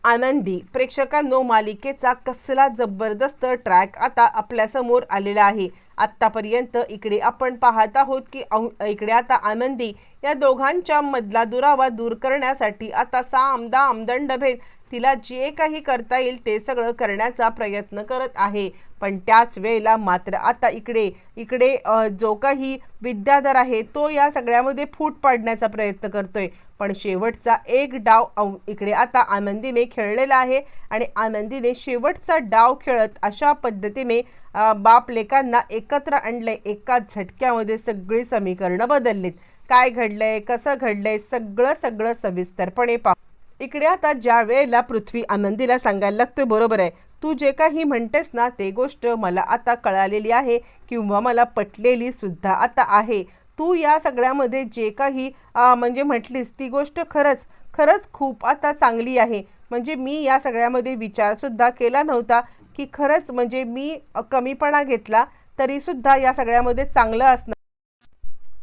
आनंदी प्रेक्षकांनो, मालिकेचा कसला जबरदस्त ट्रॅक आता आपल्यासमोर आलेला आहे। आत्तापर्यंत इकडे आपण पाहत आहोत की इकडे आता आनंदी या दोघांच्या मधला दुरावा दूर करण्यासाठी आता साम दाम दंडभेद तिला जे काही करता येईल ते सगळं करण्याचा प्रयत्न करत आहे। पण त्याच वेळेला मात्र आता इकडे इकडे जो काही विद्याधर आहे तो या सगळ्यामध्ये फूट पाडण्याचा प्रयत्न करतोय। पण शेवटचा एक डाव इकडे आता आनंदीने खेळलेला आहे आणि आनंदीने शेवटचा डाव खेळत अशा पद्धतीने बाप लेकांना एकत्र आणले। एकाच झटक्यामध्ये सगळी समीकरणं बदललीत। काय घडलंय, कसं घडलंय, सगळं सविस्तरपणे पाहू। इकडे आता ज्या वेळेला पृथ्वी आनंदीला सांगायला लागतोय, बरोबर आहे, तू जे काही म्हणतेस ना ते गोष्ट मला आता कळालेली आहे किंवा मला पटलेली सुद्धा आता आहे। तू या सगळ्यामध्ये जे काही म्हणजे म्हटलीस ती गोष्ट खरंच खूप आता चांगली आहे। म्हणजे मी या सगळ्यामध्ये विचारसुद्धा केला नव्हता की खरंच म्हणजे मी कमीपणा घेतला तरीसुद्धा या सगळ्यामध्ये चांगलं असणार।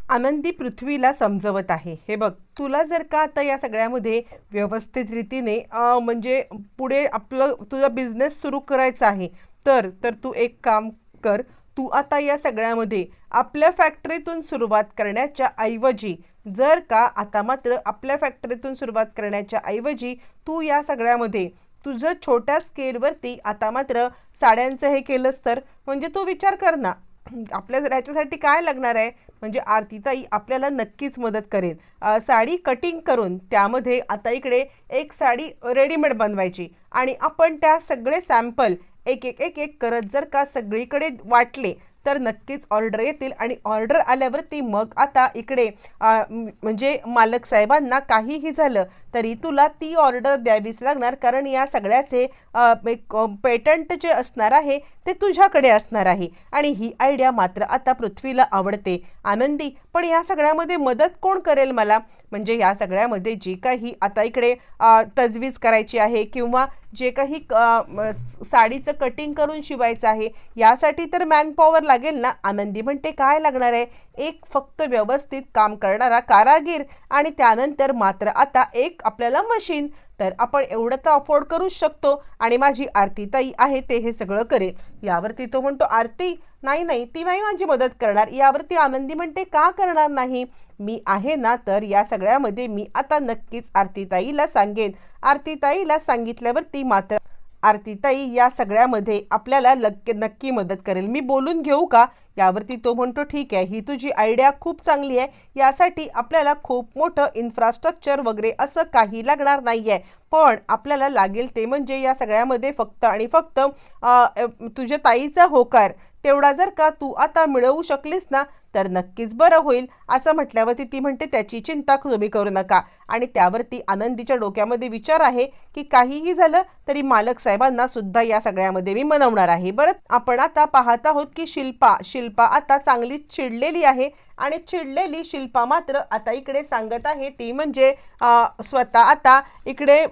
आनंदी पृथ्वीला समजवत आहे, हे बघ, तुला जर का आता या सगळ्यामध्ये व्यवस्थित रीतीने म्हणजे पुढे आपलं तुझा बिझनेस सुरू करायचा आहे तर तू एक काम कर। तू आता या सगळ्यामध्ये आपल्या फॅक्टरीतून सुरुवात करण्याच्या ऐवजी जर का आता मात्र आपल्या फॅक्टरीतून सुरुवात करण्याच्या ऐवजी तू या सगळ्यामध्ये तुझं छोट्या स्केलवरती आता मात्र साड्यांचं हे केलंस तर म्हणजे तू विचार कर ना, आपल्या ह्याच्यासाठी काय लागणार आहे, म्हणजे आरतीताई आपल्याला नक्कीच मदत करेल। साडी कटिंग करून त्यामध्ये आता इकडे एक साडी रेडीमेड बनवायची आणि आपण त्या सगळे सॅम्पल एक एक एक एक करत जर का सगळीकडे वाटले तर नक्कीच ऑर्डर येतील आणि ऑर्डर आल्यावरती मग आता इकडे म्हणजे मालक साहेबांना काहीही झालं तरी तुला ती ऑर्डर द्यावीच लागणार, कारण या सगळ्याचे पेटंट जे असणार आहे ते तुझ्याकडे असणार आहे। आणि ही आयडिया मात्र आता पृथ्वीला आवडते। आनंदी, पण या सगळ्यामध्ये मदत कोण करेल मला, म्हणजे या सगळ्यामध्ये जी काही आता इकडे तजवीज करायची आहे किंवा जे काही साडीचं कटिंग करून शिवायचं आहे यासाठी तर मॅनपॉवर लागेल ना। आनंदी म्हणते काय लागणार आहे, एक फक्त व्यवस्थित काम करणारा कारागीर आणि त्यानंतर मात्र आता एक आपल्याला मशीन, तर आपण एवढं तर अफोर्ड करूच शकतो आणि माझी आरतीताई आहे ते हे सगळं करेल। यावरती तो म्हणतो आरती नाही ती नाही माझी मदत करणार। यावरती आनंदी म्हणते का करणार नाही, मी आहे ना, तर या सगळ्यामध्ये मी आता नक्कीच आरतीताईला सांगेन। आरतीताईला सांगितल्यावरती मात्र आरतीताई या सगळ्यामध्ये आपल्याला नक्की मदत करेल। मी बोलून घेऊ का, यावरती तो म्हणतो ठीक आहे, ही तुझी आयडिया खूप चांगली आहे, यासाठी आपल्याला खूप मोठं इन्फ्रास्ट्रक्चर वगैरे असं काही लागणार नाही आहे, पण आपल्याला लागेल ते म्हणजे या सगळ्यामध्ये फक्त आणि फक्त तुझ्या ताईचा होकार तेवढा जर का तू आता मिळवू शकलीस ना तर नक्कीच बरं होईल। असं म्हटल्यावरती ती म्हणते त्याची चिंता तुम्ही करू नका। आणि त्यावरती आनंदीच्या डोक्यामध्ये विचार आहे की काहीही झालं तरी मालक साहेबांना सुद्धा या सगळ्यामध्ये मी मनवणार आहे। बरं, आपण आता पाहत आहोत की शिल्पा आता चांगलीच चिडलेली आहे आणि चिडलेली शिल्पा मात्र आता इकडे सांगत आहे ती म्हणजे स्वतः आता इकडे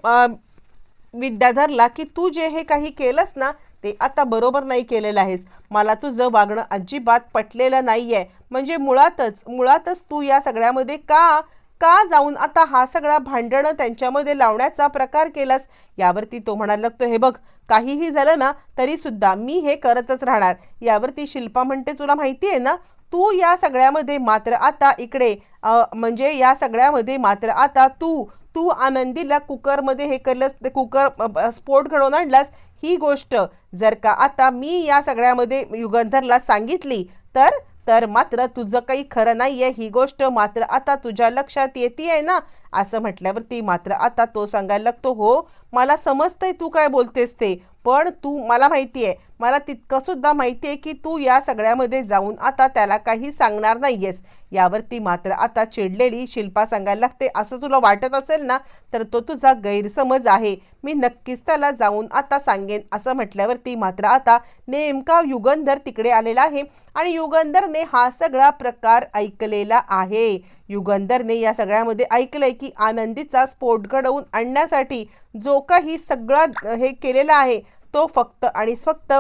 विद्याधरला की तू जे हे काही केलंस ना ते आता बरोबर नाही केलेलं आहेस, मला तुझं वागणं अजिबात पटलेलं नाहीये। म्हणजे मुळातच तू या सगळ्यामध्ये का जाऊन आता हा सगळा भांडणं त्यांच्यामध्ये लावण्याचा प्रकार केलास। यावरती तो म्हणायला लागतो, हे बघ, काहीही झालं ना तरी सुद्धा मी हे करतच राहणार। यावरती शिल्पा म्हणते तुला माहिती आहे ना, तू या सगळ्यामध्ये मात्र आता इकडे म्हणजे या सगळ्यामध्ये मात्र आता तू आनंदीला कुकरमध्ये हे केलंस, कुकर स्फोट घडवून आणलास। ही गोष्ट जर का आता मी या सगळ्यामध्ये युगंधरला सांगितली तर मात्र तुझं काही खरं नाहीये, ही गोष्ट मात्र आता तुझ्या लक्षात येते ना। असं म्हटल्यावरती मात्र आता तो सांगायला लागतो, हो मला समजतंय तू काय बोलतेस ते, पण मला माहिती आहे, मला तितकं सुद्धा माहिती आहे की तू या सगळ्यामध्ये जाऊन आता त्याला काही सांगणार नाहीयेस। यावरती मात्र आता चिडलेली शिल्पा सांगायला लागते, असं तुला वाटत असेल ना तर तो तुझा गैरसमज आहे, मी नक्कीच त्याला जाऊन आता सांगेन। असं म्हटल्यावरती मात्र आता नेमका युगंधर तिकडे आलेला आहे आणि युगंधरने हा सगळा प्रकार ऐकलेला आहे। युगंधरने या सगळ्यामध्ये ऐकलंय की आनंदीचा स्फोट घडवून आणण्यासाठी जो काही सगळा हे केलेला आहे तो फक्त आणि फक्त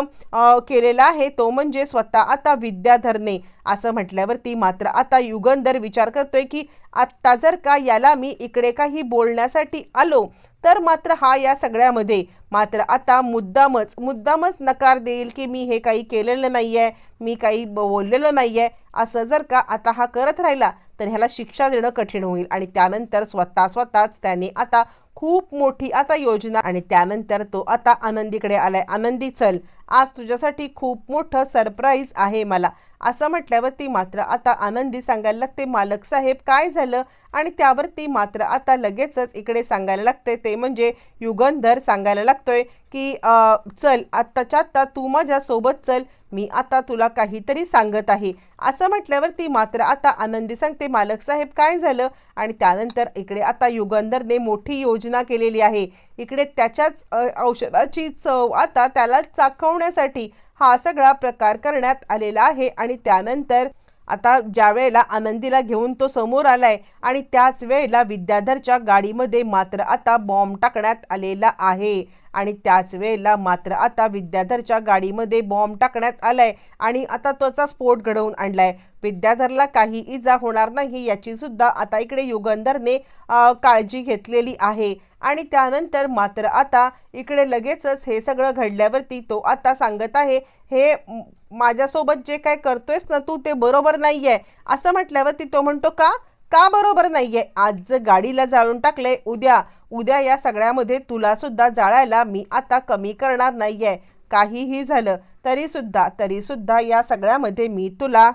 केलेला आहे तो म्हणजे स्वतः आता विद्याधरने। असं म्हटल्यावरती मात्र आता युगंधर विचार करतोय की आत्ता जर का याला मी इकडे काही बोलण्यासाठी आलो तर मात्र हा या सगळ्यामध्ये मात्र आता मुद्दामच नकार देईल की मी हे काही केलेलं नाही आहे, मी काही बोललेलं नाही आहे. असं जर का आता हा करत राहिला तर ह्याला शिक्षा देणं कठीण होईल आणि त्यानंतर स्वतःच त्याने आता खूप मोठी आता योजना आणि त्यानंतर तो आता आनंदीकडे आलाय. आनंदी चल, आज तुझ्यासाठी खूप मोठं सरप्राईज आहे मला, असं म्हटल्यावरती मात्र आता आनंदी सांगायला लागते मालक साहेब काय झालं. आणि त्यावरती मात्र आता लगेचच इकडे सांगायला लागते ते म्हणजे युगंधर सांगायला लागतोय की चल आत्ताच्या आत्ता तू माझ्या सोबत चल, मी आता तुला काहीतरी सांगत आहे. असं म्हटल्यावरती मात्र आता आनंदी सांगते मालक साहेब काय झालं. आणि त्यानंतर इकडे आता युगंधरने मोठी योजना केलेली आहे. इकडे त्याच्याच औषधाची चव आता त्याला चाखवण्यासाठी हा सगळा प्रकार करण्यात आलेला आहे. आणि त्यानंतर आता ज्या वेळेला आनंदीला घेऊन तो समोर आलाय आणि त्याच वेळेला विद्याधरच्या गाडीमध्ये मात्र आता बॉम्ब टाकण्यात आलेला आहे. आणि त्याच वेळेला मात्र आता विद्याधरच्या गाडीमध्ये बॉम्ब टाकण्यात आलाय आणि आता त्याचा स्फोट घडवून आणलाय. विद्याधरला काही इजा होणार नाही याची सुद्धा आता इकडे युगंधरने काळजी घेतलेली आहे. आणि त्यानंतर मात्र आता इकडे लगेचच हे सगळं घडल्यावरती तो आता सांगत आहे हे माझ्यासोबत जे काय करतोयस ना तू ते बरोबर नाहीये. असं म्हटल्यावरती तो म्हणतो का बरोबर नाहीये, आज जर गाडीला जाळून टाकले उद्या या सगळ्यामध्ये तुला सुद्धा जाळायला मी आता कमी करणार नाहीये. काहीही झालं तरी सुद्धा या सगळ्यामध्ये मी तुला.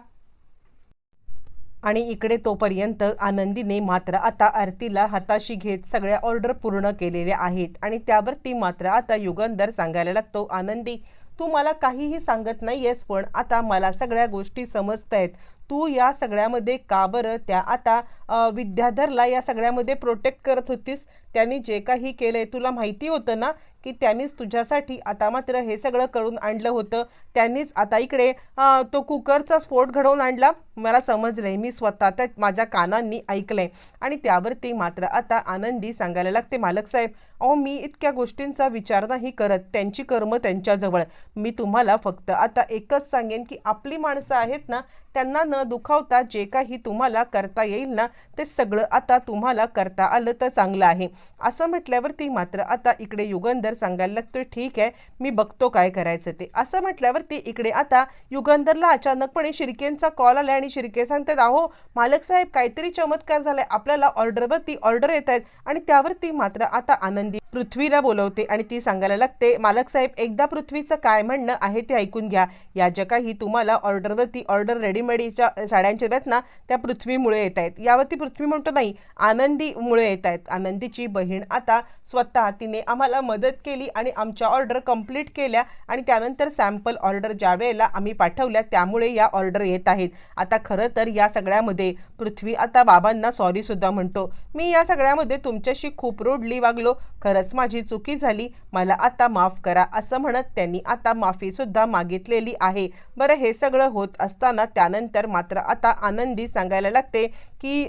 आणि इकडे तोपर्यंत आनंदीने मात्र आता आरतीला हाताशी घेत सगळ्या ऑर्डर पूर्ण केलेल्या आहेत. आणि त्यावरती मात्र आता युगंधर सांगायला लागतो आनंदी तू मला काहीही सांगत नाहीयेस पण आता मला सगळ्या गोष्टी समजतायत. तू या सगळ्यामध्ये का बरं त्या आता विद्याधरला या सगळ्यामध्ये प्रोटेक्ट करत होतीस. त्यांनी जे काही केलंय तुला माहिती होतं ना की त्यांनीच तुझ्यासाठी आता मात्र हे सगळं करून आणलं होतं. त्यांनीच आता इकडे तो कुकरचा स्फोट घडवून आणला. मला समजलंय, मी स्वतः त्या माझ्या कानांनी ऐकलंय. आणि त्यावरती मात्र आता आनंदी सांगायला लागते मालक साहेब अहो मी इतक्या गोष्टींचा विचार नाही करत, त्यांची कर्म त्यांच्याजवळ. मी तुम्हाला फक्त आता एकच सांगेन की आपली माणसं आहेत ना त्यांना न दुखावता जे काही तुम्हाला करता येईल ना ते सगळं आता तुम्हाला करता आलं तर चांगलं आहे. असं म्हटल्यावरती मात्र आता इकडे युगंधर सांगायला लागतोय ठीक आहे मी बघतो काय करायचं ते. असं म्हटल्यावरती इकडे आता युगंधरला अचानकपणे शिर्केंचा कॉल आला आणि शिर्के सांगतात अहो मालक साहेब काहीतरी चमत्कार झालाय, आपल्याला ऑर्डरवरती ऑर्डर येत आहेत. आणि त्यावरती मात्र आता आनंदी पृथ्वीला बोलवते आणि ती सांगायला लागते मालक साहेब एकदा पृथ्वीचं काय म्हणणं आहे ते ऐकून घ्या. या ज्या काही तुम्हाला ऑर्डरवरती ऑर्डर रेडीमेडच्या साड्यांच्या आहेत ना त्या पृथ्वीमुळे येत आहेत. यावरती पृथ्वी म्हणतो नाही आनंदीमुळे येत आहेत. आनंदीची बहीण आता स्वतः तिने आम्हाला मदत केली आणि आमच्या ऑर्डर कंप्लीट केल्या आणि त्यानंतर सॅम्पल ऑर्डर ज्या वेळेला आम्ही पाठवल्या त्यामुळे या ऑर्डर येत आहेत. आता खरं तर या सगळ्यामध्ये पृथ्वी आता बाबांना सॉरी सुद्धा म्हणतो मी या सगळ्यामध्ये तुमच्याशी खूप रूडली वागलो, खरंच माझी चुकी झाली, मला आता माफ करा असं म्हणत त्यांनी आता माफी सुद्धा मागितलेली आहे. बरं हे सगळं होत असताना त्यानंतर मात्र आता आनंदी सांगायला लागते की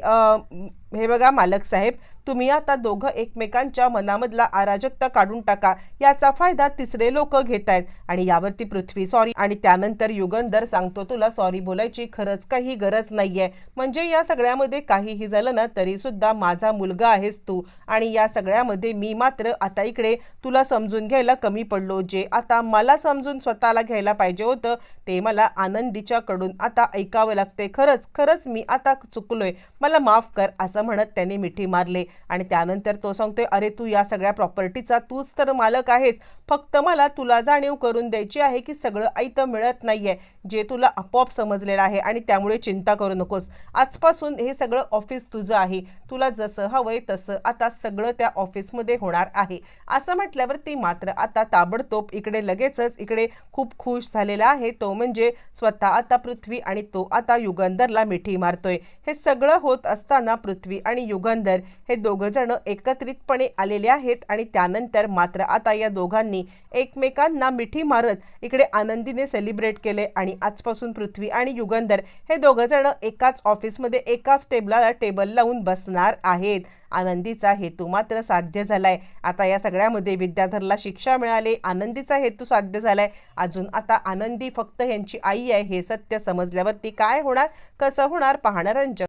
हे बघा मालक साहेब तुम्ही आता दोघं एकमेकांच्या मनामधला अराजकता काढून टाका, याचा फायदा तिसरे लोक घेत आहेत. आणि यावरती पृथ्वी सॉरी आणि त्यानंतर युगंधर सांगतो तुला सॉरी बोलायची खरंच काही गरज नाहीये, म्हणजे या सगळ्यामध्ये काहीही झालं ना तरी सुद्धा माझा मुलगा आहेस तू आणि या सगळ्यामध्ये मी मात्र आता इकडे तुला समजून घ्यायला कमी पडलो. जे आता मला समजून स्वतःला घ्यायला पाहिजे होतं ते मला आनंदीच्याकडून आता ऐकावं लागते. खरंच मी आता चुकलोय, मला माफ कर असं म्हणत त्याने मिठी मारले. आणि त्यानंतर तो सांगतोय अरे तू या सगळ्या प्रॉपर्टीचा तूच तर मालक आहेस, फक्त मला तुला जाणीव करून द्यायची आहे की सगळं ऐतं मिळत नाहीये, जे तुला आपोआप समजलेलं आहे आणि त्यामुळे चिंता करू नकोस. आजपासून हे सगळं ऑफिस तुझं आहे, तुला जसं हवंय तसं आता सगळं त्या ऑफिसमध्ये होणार आहे. असं म्हटल्यावरती मात्र आता ताबडतोब इकडे लगेचच इकडे खूप खुश झालेला आहे तो म्हणजे स्वतः आता पृथ्वी आणि तो आता युगंधरला मिठी मारतोय. हे सगळं होत असताना पृथ्वी आणि युगंधर हे दोघं जण एकत्रितपणे आलेले आहेत आणि त्यानंतर मात्र आता या दोघांनी एकमेकांना मिठी मारत इकडे आनंदीने सेलिब्रेट केले. आणि आजपासून पृथ्वी आणि युगंधर हे दोघं जण एकाच ऑफिसमध्ये एकाच टेबल लावून बसणार आहेत. आनंदीचा हेतू मात्र साध्य झालाय. आता या सगळ्यामध्ये विद्याधरला शिक्षा मिळाली, आनंदीचा हेतू साध्य झालाय. अजून आता आनंदी फक्त यांची आई आहे हे सत्य समजल्यावरती काय होणार कसं होणार पाहणाऱ्यांच्या